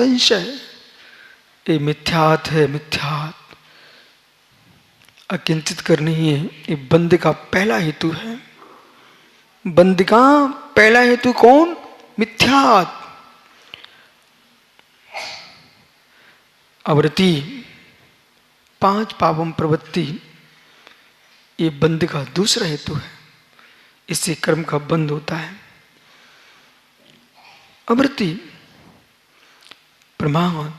संशय, ये मिथ्यात है, मिथ्यात अकिंचित करनी है, ये बंध का पहला हेतु है। बंध का पहला हेतु कौन? मिथ्यात। आवृत्ति 5 पापम प्रवृत्ति, ये बंध का दूसरा हेतु है। इससे कर्म का बंध होता है। आवृत्ति प्रमाण,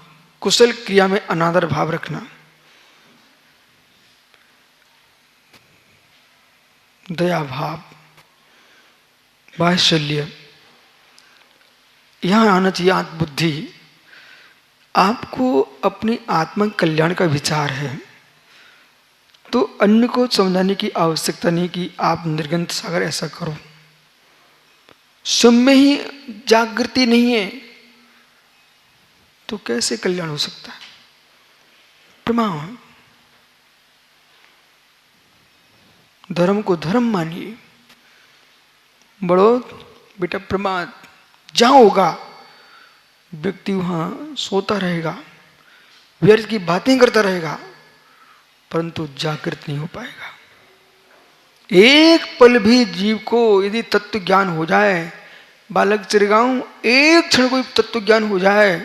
कुशल क्रिया में अनादर भाव रखना, दया भाव, वात्सल्य, यहां आना चाहिए आत्मबुद्धि। आपको अपनी आत्मा कल्याण का विचार है तो अन्य को समझाने की आवश्यकता नहीं कि आप निर्गंत सागर ऐसा करो। स्वयं में ही जागृति नहीं है तो कैसे कल्याण हो सकता है? प्रमाण, धर्म को धर्म मानिए। बड़ो बेटा प्रमाद, जहां होगा व्यक्ति वहां सोता रहेगा, व्यर्थ की बातें करता रहेगा, परंतु जागृत नहीं हो पाएगा। एक पल भी जीव को यदि तत्व ज्ञान हो जाए, बालक चिरगांव, एक क्षण कोई तत्व ज्ञान हो जाए,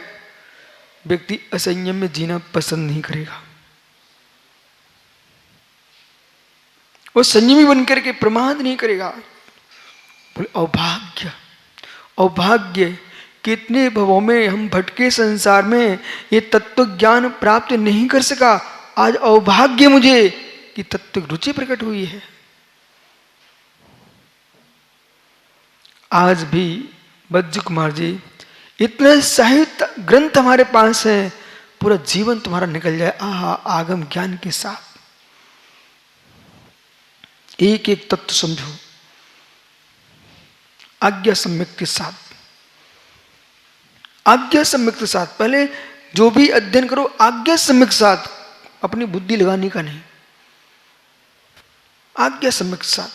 व्यक्ति असंयम में जीना पसंद नहीं करेगा। वो संयमी बनकर के प्रमाद नहीं करेगा। बोले अभाग्य, अभाग्य, कितने भवों में हम भटके संसार में, ये तत्व ज्ञान प्राप्त नहीं कर सका। आज अभाग्य मुझे कि तत्व रुचि प्रकट हुई है। आज भी बज्जू कुमार जी, इतने साहित्य ग्रंथ हमारे पास है, पूरा जीवन तुम्हारा निकल जाए आहा आगम ज्ञान के साथ। एक एक तत्व समझो आज्ञा सम्यक के साथ, आज्ञा सम्यक के साथ। पहले जो भी अध्ययन करो आज्ञा सम्यक के साथ, अपनी बुद्धि लगाने का नहीं, आज्ञा सम्यक के साथ।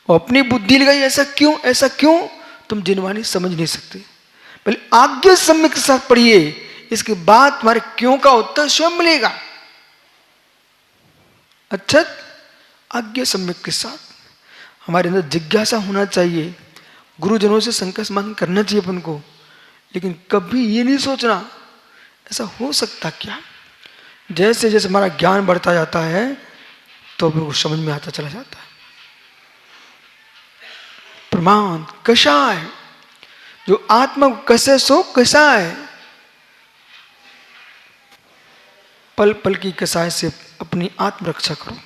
और अपनी बुद्धि लगाई, ऐसा क्यों, ऐसा क्यों, तुम जिनवानी समझ नहीं सकते। पहले आज्ञा सम्यक के साथ पढ़िए, इसके बाद तुम्हारे क्यों का उत्तर स्वयं मिलेगा। अच्छा, आज्ञा सम्यक के साथ हमारे अंदर जिज्ञासा होना चाहिए। गुरुजनों से संकट मांग करना चाहिए अपन को, लेकिन कभी ये नहीं सोचना ऐसा हो सकता क्या। जैसे जैसे हमारा ज्ञान बढ़ता जाता है तो अपन को समझ में आता चला जाता है। प्रमाण कषाय, जो आत्मा को कसे सो कषाय, पल पल की कषाय से अपनी आत्मरक्षा करो।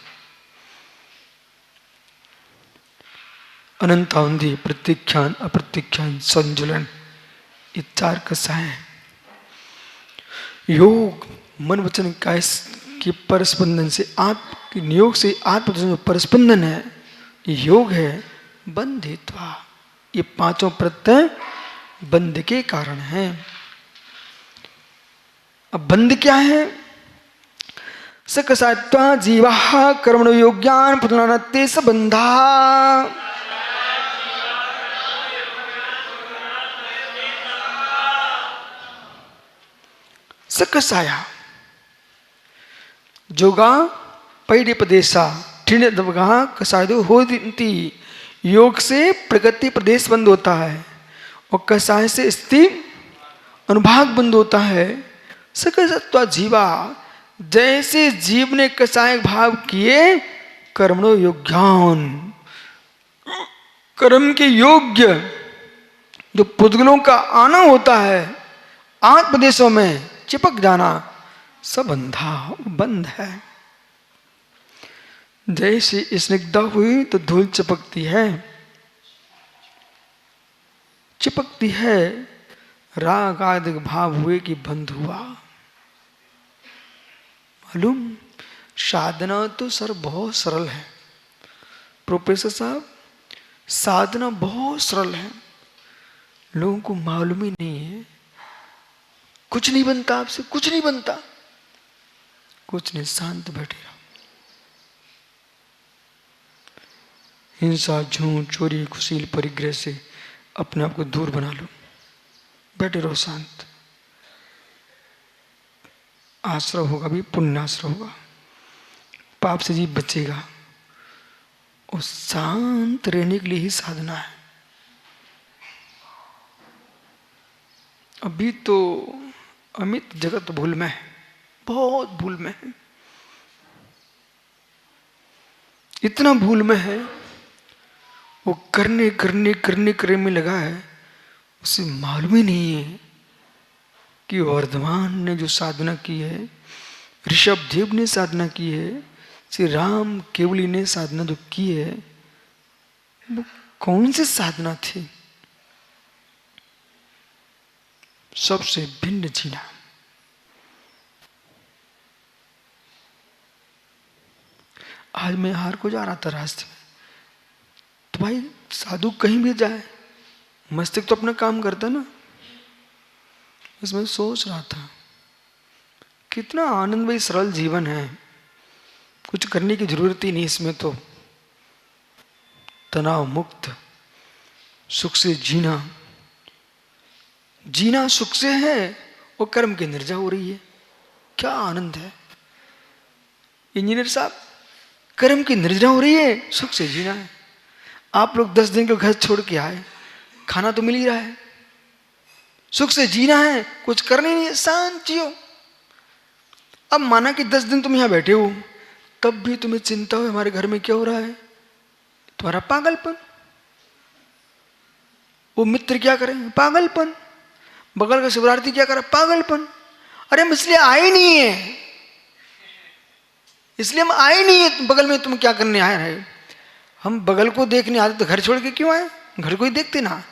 अनंतावधि, प्रतीक्षान, अप्रतीक्षान, संजुलन, ये 4 कषाय हैं। योग मन वचन काय के परस्पंदन से, आत्म नियोग से आत्म परस्पंदन है, ये योग है। बंधित्वा, ये 5 प्रत्यय बंध के कारण है। अब बंध क्या है? सकसात्वा जीवा कर्मणो योग्यान पुनरानत्ते सबंधा। सकसाया जोगा पैडिपदेशा ठिणदवगा कसायदो होती। योग से प्रगति प्रदेश बंद होता है और कसाय से स्थिति अनुभाग बंद होता है। सकसत्वा जीवा, जैसे जीव ने कसाय भाव किए, कर्मणो योग्यान, कर्म के योग्य जो पुद्गलों का आना होता है, आत्मदेशों में चिपक जाना, सबंधा, बंध है। जैसे स्निग्धता हुई तो धूल चिपकती है, चिपकती है। राग आदि भाव हुए कि बंध हुआ। मालूम, साधना तो सर बहुत सरल है प्रोफेसर साहब, साधना बहुत सरल है, लोगों को मालूम ही नहीं है। कुछ नहीं बनता आपसे, कुछ नहीं बनता, कुछ नहीं, शांत बैठे रहो। हिंसा, झूठ, चोरी, कुशील परिग्रह से अपने आप को दूर बना लो, बैठे रहो शांत। आश्रय होगा भी पुण्य आश्रय होगा, पाप से जीव बचेगा। और शांत रहने के लिए ही साधना है। अभी तो अमित जगत भूल में है, बहुत भूल में है, इतना भूल में है, वो करने करने करने करने में लगा है, उसे मालूम ही नहीं है कि वर्धमान ने जो साधना की है, ऋषभ देव ने साधना की है, श्री राम केवली ने साधना जो की है, वो कौन सी साधना थी? सबसे भिन्न जीना। आज मैं हार को जा रहा था रास्ते में, तो भाई साधु कहीं भी जाए, मस्तिष्क तो अपना काम करता ना। इसमें सोच रहा था कितना आनंदमय सरल जीवन है, कुछ करने की जरूरत ही नहीं इसमें, तो तनाव मुक्त सुख से जीना, जीना सुख से है और कर्म की निर्जा हो रही है, क्या आनंद है। इंजीनियर साहब, कर्म की निर्जा हो रही है, सुख से जीना है। आप लोग 10 दिन के घर छोड़ के आए, खाना तो मिल ही रहा है, सुख से जीना है, कुछ करना ही नहीं है, शांत जियो। अब माना कि 10 दिन तुम यहां बैठे हो, तब भी तुम्हें चिंता हो हमारे घर में क्या हो रहा है, तुम्हारा पागलपन। वो मित्र क्या करें, पागलपन। बगल का शिवरार्थी क्या करे, पागलपन। अरे हम इसलिए आए नहीं है, इसलिए हम आए नहीं है बगल में, तुम क्या करने आए रहे। हम बगल को देखने आते तो घर छोड़ के क्यों आए, घर को ही देखते ना,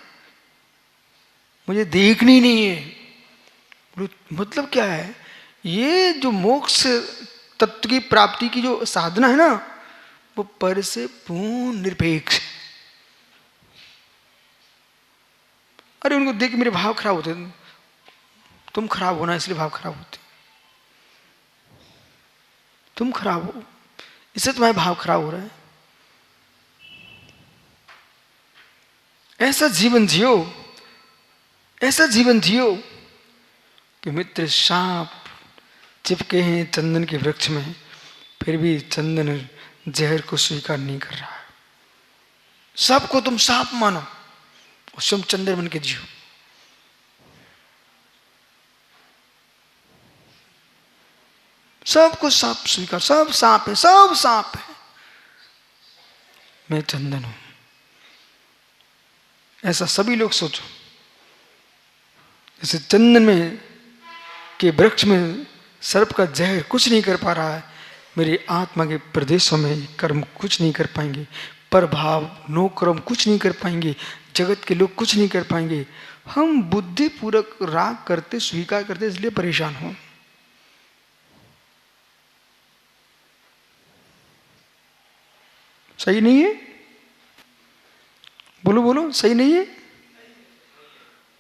मुझे देखनी नहीं है। मतलब क्या है, ये जो मोक्ष तत्व की प्राप्ति की जो साधना है ना, वो पर से पूर्ण निरपेक्ष। अरे उनको देख के मेरे भाव खराब होते, तुम खराब होना इसलिए भाव खराब होते, तुम खराब हो इससे तुम्हारे भाव खराब हो रहे हैं। ऐसा जीवन जियो, ऐसा जीवन जियो कि मित्र सांप चिपके हैं चंदन के वृक्ष में, फिर भी चंदन जहर को स्वीकार नहीं कर रहा है। सबको तुम सांप मानो और स्वयं चंदन बन के जियो। सबको सांप स्वीकार, सब सांप है, सब सांप है, मैं चंदन हूं। ऐसा सभी लोग सोचो। जैसे चंदन में के वृक्ष में सर्प का जहर कुछ नहीं कर पा रहा है, मेरी आत्मा के प्रदेशों में कर्म कुछ नहीं कर पाएंगे, प्रभाव नो कर्म कुछ नहीं कर पाएंगे, जगत के लोग कुछ नहीं कर पाएंगे। हम बुद्धि पूर्वक राग करते, स्वीकार करते, इसलिए परेशान हो। सही नहीं है? बोलो बोलो, सही नहीं है?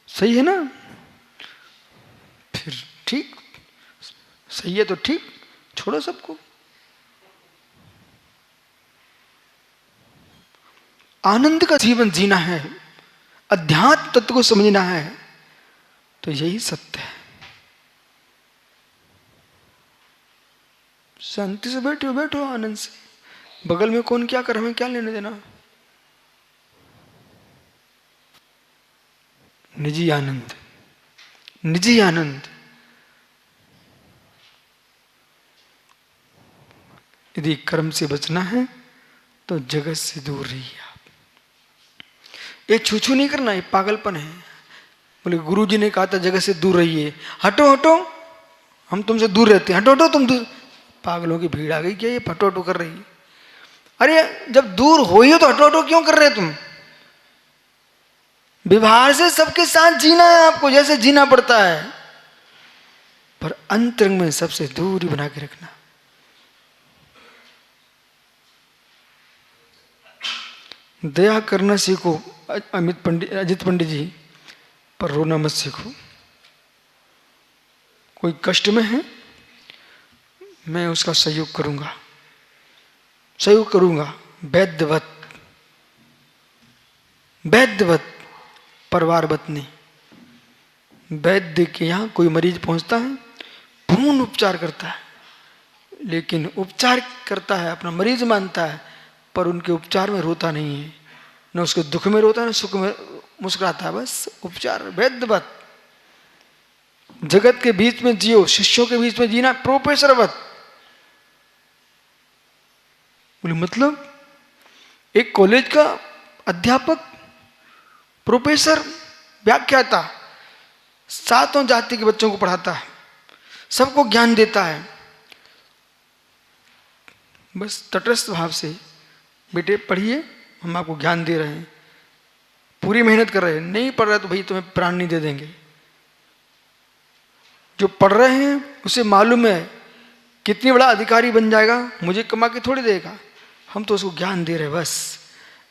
सही है ना? फिर ठीक, सही है तो ठीक, छोड़ो सबको। आनंद का जीवन जीना है, अध्यात्म तत्व को समझना है, तो यही सत्य है। शांति से बैठो, बैठो आनंद से, बगल में कौन क्या कर, हमें क्या लेने देना। निजी आनंद, निजी आनंद। यदि कर्म से बचना है तो जगत से दूर रहिए आप। ये छू छू नहीं करना, ये पागलपन है। बोले गुरुजी ने कहा था जगत से दूर रहिए, हटो हटो, हम तुमसे दूर रहते हैं, हटो हटो तुम दूर। पागलों की भीड़ आ गई क्या, ये हटो हटो कर रही है। अरे जब दूर हो ही हो तो हटो हटो क्यों कर रहे तुम। व्यवहार से सबके साथ जीना है आपको, जैसे जीना पड़ता है, पर अंतरंग में सबसे दूरी बना के रखना। दया करना सीखो अजित पंडित जी, पर रोना मत सीखो। कोई कष्ट में है, मैं उसका सहयोग करूंगा, सहयोग करूंगा, वैद्यवत, वैद्यवत, परिवारवत नहीं। वैद्य के यहां कोई मरीज पहुंचता है, पूर्ण उपचार करता है, लेकिन उपचार करता है, अपना मरीज मानता है, पर उनके उपचार में रोता नहीं है, न उसके दुख में रोता है, न सुख में मुस्कुराता है। बस उपचार वैद्यवत, जगत के बीच में जियो, शिष्यों के बीच में जीना प्रोफेसरवत। बोले मतलब एक कॉलेज का अध्यापक, प्रोफेसर, व्याख्याता, सातों जाति के बच्चों को पढ़ाता है, सबको ज्ञान देता है, बस तटस्थ भाव से बेटे पढ़िए, हम आपको ज्ञान दे रहे हैं, पूरी मेहनत कर रहे हैं, नहीं पढ़ रहे तो भाई तुम्हें प्राण नहीं दे देंगे। जो पढ़ रहे हैं उसे मालूम है कितनी बड़ा अधिकारी बन जाएगा, मुझे कमा के थोड़ी देगा, हम तो उसको ज्ञान दे रहे हैं। बस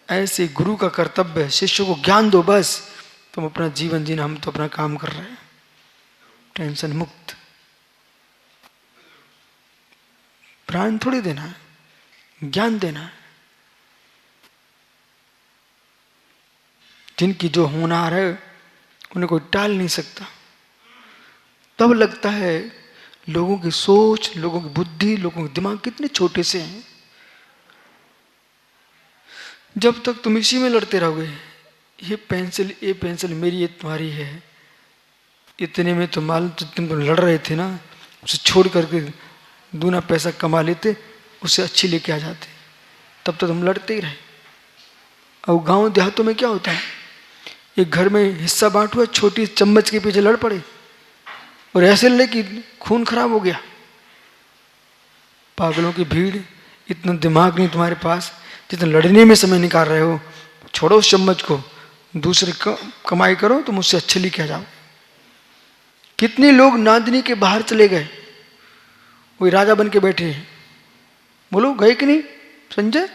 ऐसे गुरु का कर्तव्य है, शिष्य को ज्ञान दो, बस तुम अपना जीवन जीना, हम तो अपना काम कर रहे हैं, टेंशन मुक्त। प्राण थोड़ी देना है, ज्ञान देना है। जिनकी जो होनहार है उन्हें कोई टाल नहीं सकता। तब लगता है लोगों की सोच, लोगों की बुद्धि, लोगों के दिमाग कितने छोटे से हैं। जब तक तुम इसी में लड़ते रहोगे, ये पेंसिल मेरी, ये तुम्हारी है, इतने में तो मालूम तुम लड़ रहे थे ना, उसे छोड़ करके दूना पैसा कमा लेते, उससे अच्छी लेके आ जाते, तब तक तुम लड़ते ही रहे। और गांव देहातों में क्या होता है, एक घर में हिस्सा बांट हुआ, छोटी चम्मच के पीछे लड़ पड़े और ऐसे लड़े कि खून खराब हो गया। पागलों की भीड़, इतना दिमाग नहीं तुम्हारे पास जितना लड़ने में समय निकाल रहे हो। छोड़ो उस चम्मच को, दूसरे कमाई करो, तुम उससे अच्छे लेके आ जाओ। कितने लोग नांदनी के बाहर चले गए, वही राजा बन के बैठे हैं। बोलो गए कि नहीं संजय?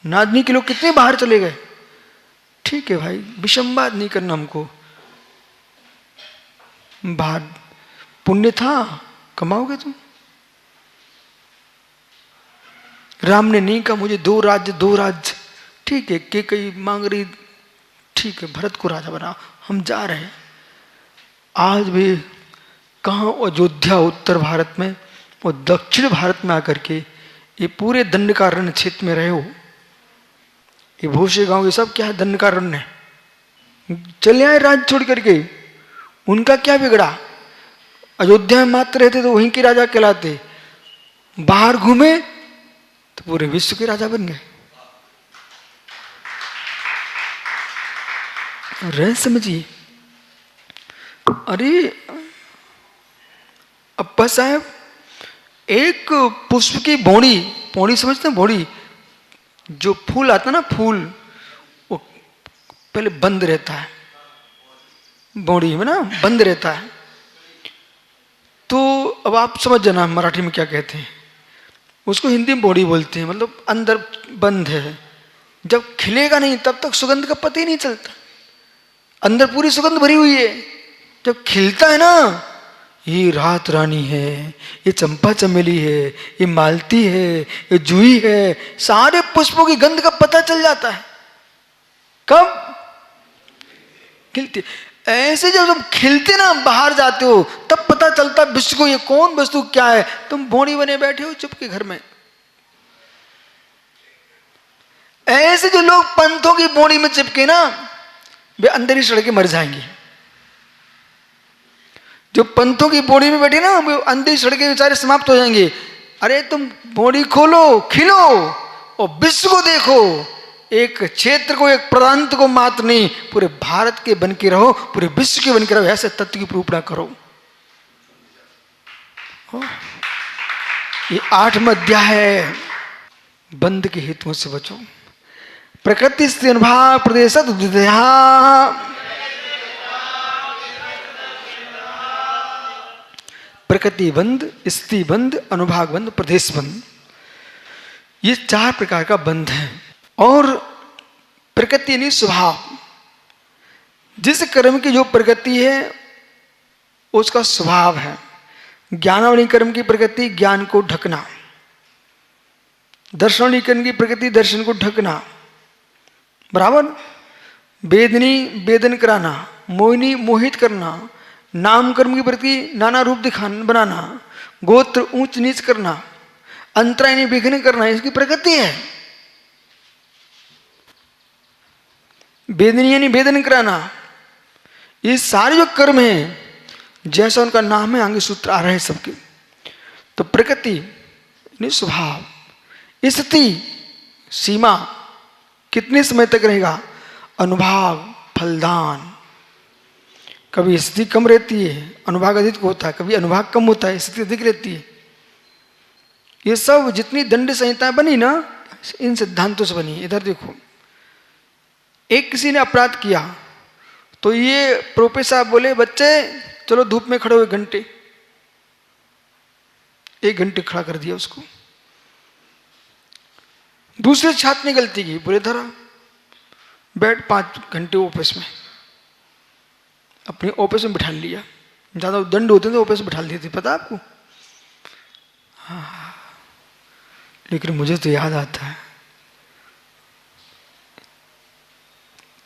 नांदनी के लोग कितने बाहर चले गए। ठीक है भाई, विषमवाद नहीं करना हमको, बाहर पुण्य था, कमाओगे तुम। राम ने नहीं कहा मुझे दो राज्य, ठीक है, कैकेयी मांग रही, ठीक है, भरत को राजा बना, हम जा रहे हैं। आज भी कहाँ अयोध्या उत्तर भारत में और दक्षिण भारत में आकर के ये पूरे दंडकारण्य क्षेत्र में रहे हो, ये भोसे गांव, ये सब क्या है, दंडकारण्य है। चले आए राज्य छोड़ करके, उनका क्या बिगड़ा। अयोध्या में मात्र रहते तो वहीं के राजा कहलाते, बाहर घूमे तो पूरे विश्व के राजा बन गए। रह समझिए। अरे अप्पा साहब, एक पुष्प की पौड़ी समझते हैं? पौड़ी जो फूल आता ना, फूल वो पहले बंद रहता है, बौड़ी में ना बंद रहता है। तो अब आप समझ जाना मराठी में क्या कहते हैं उसको। हिंदी में बौड़ी बोलते हैं, मतलब अंदर बंद है। जब खिलेगा नहीं तब तक सुगंध का पता ही नहीं चलता, अंदर पूरी सुगंध भरी हुई है। जब खिलता है ना, ये रात रानी है, ये चंपा चमेली है, ये मालती है, ये जूही है, सारे पुष्पों की गंध का पता चल जाता है। कब खिलते, ऐसे जब तुम खिलते ना, बाहर जाते हो, तब पता चलता विश्व को ये कौन वस्तु क्या है। तुम बोड़ी बने बैठे हो चुप के घर में। ऐसे जो लोग पंथों की बोड़ी में चिपके ना, वे अंदर ही सड़ के मर जाएंगे। जो पंथों की बोड़ी में बैठे ना, वे अंदर ही सड़ के बेचारे समाप्त हो जाएंगे। अरे तुम बोड़ी खोलो, खिलो और विश्व को देखो, एक क्षेत्र को, एक प्रांत को मात्र नहीं, पूरे भारत के बन के रहो, पूरे विश्व के बन के रहो। ऐसे तत्व की प्रूपणा करो। ये 8वां अध्याय है। बंध के हेतुओं से बचो। प्रकृति स्थिति अनुभाग प्रदेश प्रकृति बंध, स्थिति बंध, अनुभाग बंध, प्रदेश बंध, ये 4 प्रकार का बंध है। और प्रकृति यानी स्वभाव, जिस कर्म की जो प्रकृति है उसका स्वभाव है। ज्ञानावली कर्म की प्रकृति ज्ञान को ढकना, दर्शनावली कर्म की प्रकृति दर्शन को ढकना, बराबर। वेदनी वेदन कराना, मोहिनी मोहित करना, नाम कर्म के प्रति नाना रूप दिखाना बनाना, गोत्र ऊंच नीच करना, अंतरायणी विघ्न करना, इसकी प्रकृति है। वेदनीय निवेदन कराना, ये सारे जो कर्म हैं, जैसा उनका नाम है, आगे सूत्र आ रहे हैं सबके। तो प्रकृति यानी स्वभाव, स्थिति सीमा कितने समय तक रहेगा, अनुभाग फलदान। कभी स्थिति कम रहती है, अनुभाग अधिक होता है, कभी अनुभाग कम होता है, स्थिति अधिक रहती है। ये सब जितनी दंड संहिता बनी ना, इन सिद्धांतों से बनी। इधर देखो, एक किसी ने अपराध किया तो ये प्रोफेसर साहब बोले बच्चे चलो धूप में खड़े हो 1 घंटे, 1 घंटे खड़ा कर दिया उसको। दूसरे छात्र ने गलती की, बोले धरा बैठ 5 घंटे ऑफिस में, अपने ऑफिस में बिठा लिया। ज्यादा दंड होते थे ऑफिस में बिठा देते, पता आपको? हाँ, लेकिन मुझे तो याद आता है,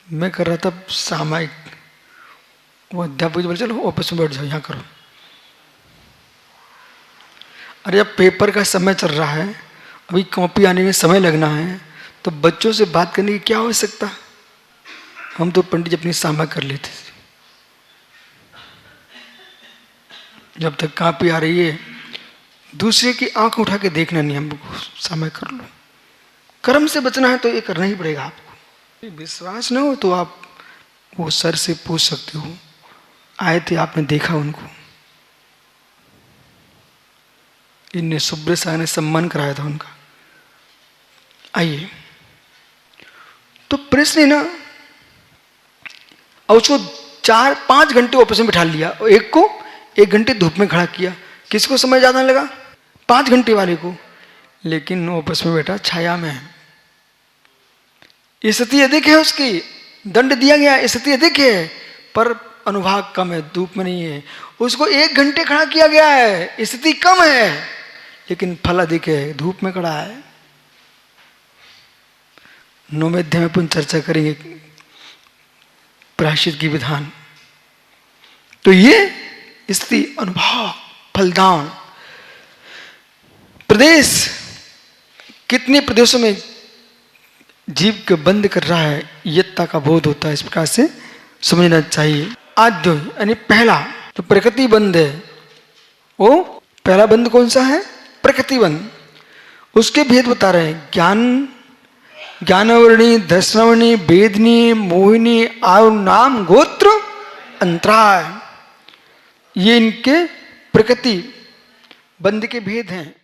मैं कर रहा था सामायिक, वो अध्यापक बोले चलो ऑफिस में बैठ जाओ, यहाँ करो। अरे अब पेपर का समय चल रहा है, अभी कॉपी आने में समय लगना है, तो बच्चों से बात करने की क्या आवश्यकता। हम तो पंडित जी अपनी सामायिक कर लेते थे। जब तक कॉपी आ रही है, दूसरे की आंख उठा के देखना नहीं, हमको सामायिक कर लो। कर्म से बचना है तो ये करना ही पड़ेगा आपको। विश्वास न हो तो आप वो सर से पूछ सकते हो, आए थे आपने देखा उनको, इनने सुब्रत साह ने सम्मान कराया था उनका। आइए, तो प्रश्न है ना, और उसको 4-5 घंटे ऑफिस में बिठा लिया, और एक को 1 घंटे धूप में खड़ा किया। किसको समय ज्यादा लगा? 5 घंटे वाले को। लेकिन ऑफिस में बैठा छाया में, स्थिति अधिक है उसकी, दंड दिया गया, स्थिति अधिक है, पर अनुभाग कम है, धूप में नहीं है। उसको 1 घंटे खड़ा किया गया है, स्थिति कम है, लेकिन फल अधिक है, धूप में खड़ा है। 9वें अध्याय में अपन चर्चा करेंगे प्रायश्चित की विधान। तो ये स्थिति, अनुभाग, फलदान। प्रदेश, कितने प्रदेशों में जीव के बंद कर रहा है, यत्ता का बोध होता है, इस प्रकार से समझना चाहिए। आद्य यानी पहला, तो प्रकृति बंध है, वो पहला बंध कौन सा है? प्रकृति बंध। उसके भेद बता रहे हैं, ज्ञानवर्णी, दर्शनावर्णी, वेदनी, मोहिनी, आयु, नाम, गोत्र, अंतराय, ये इनके प्रकृति बंध के भेद हैं।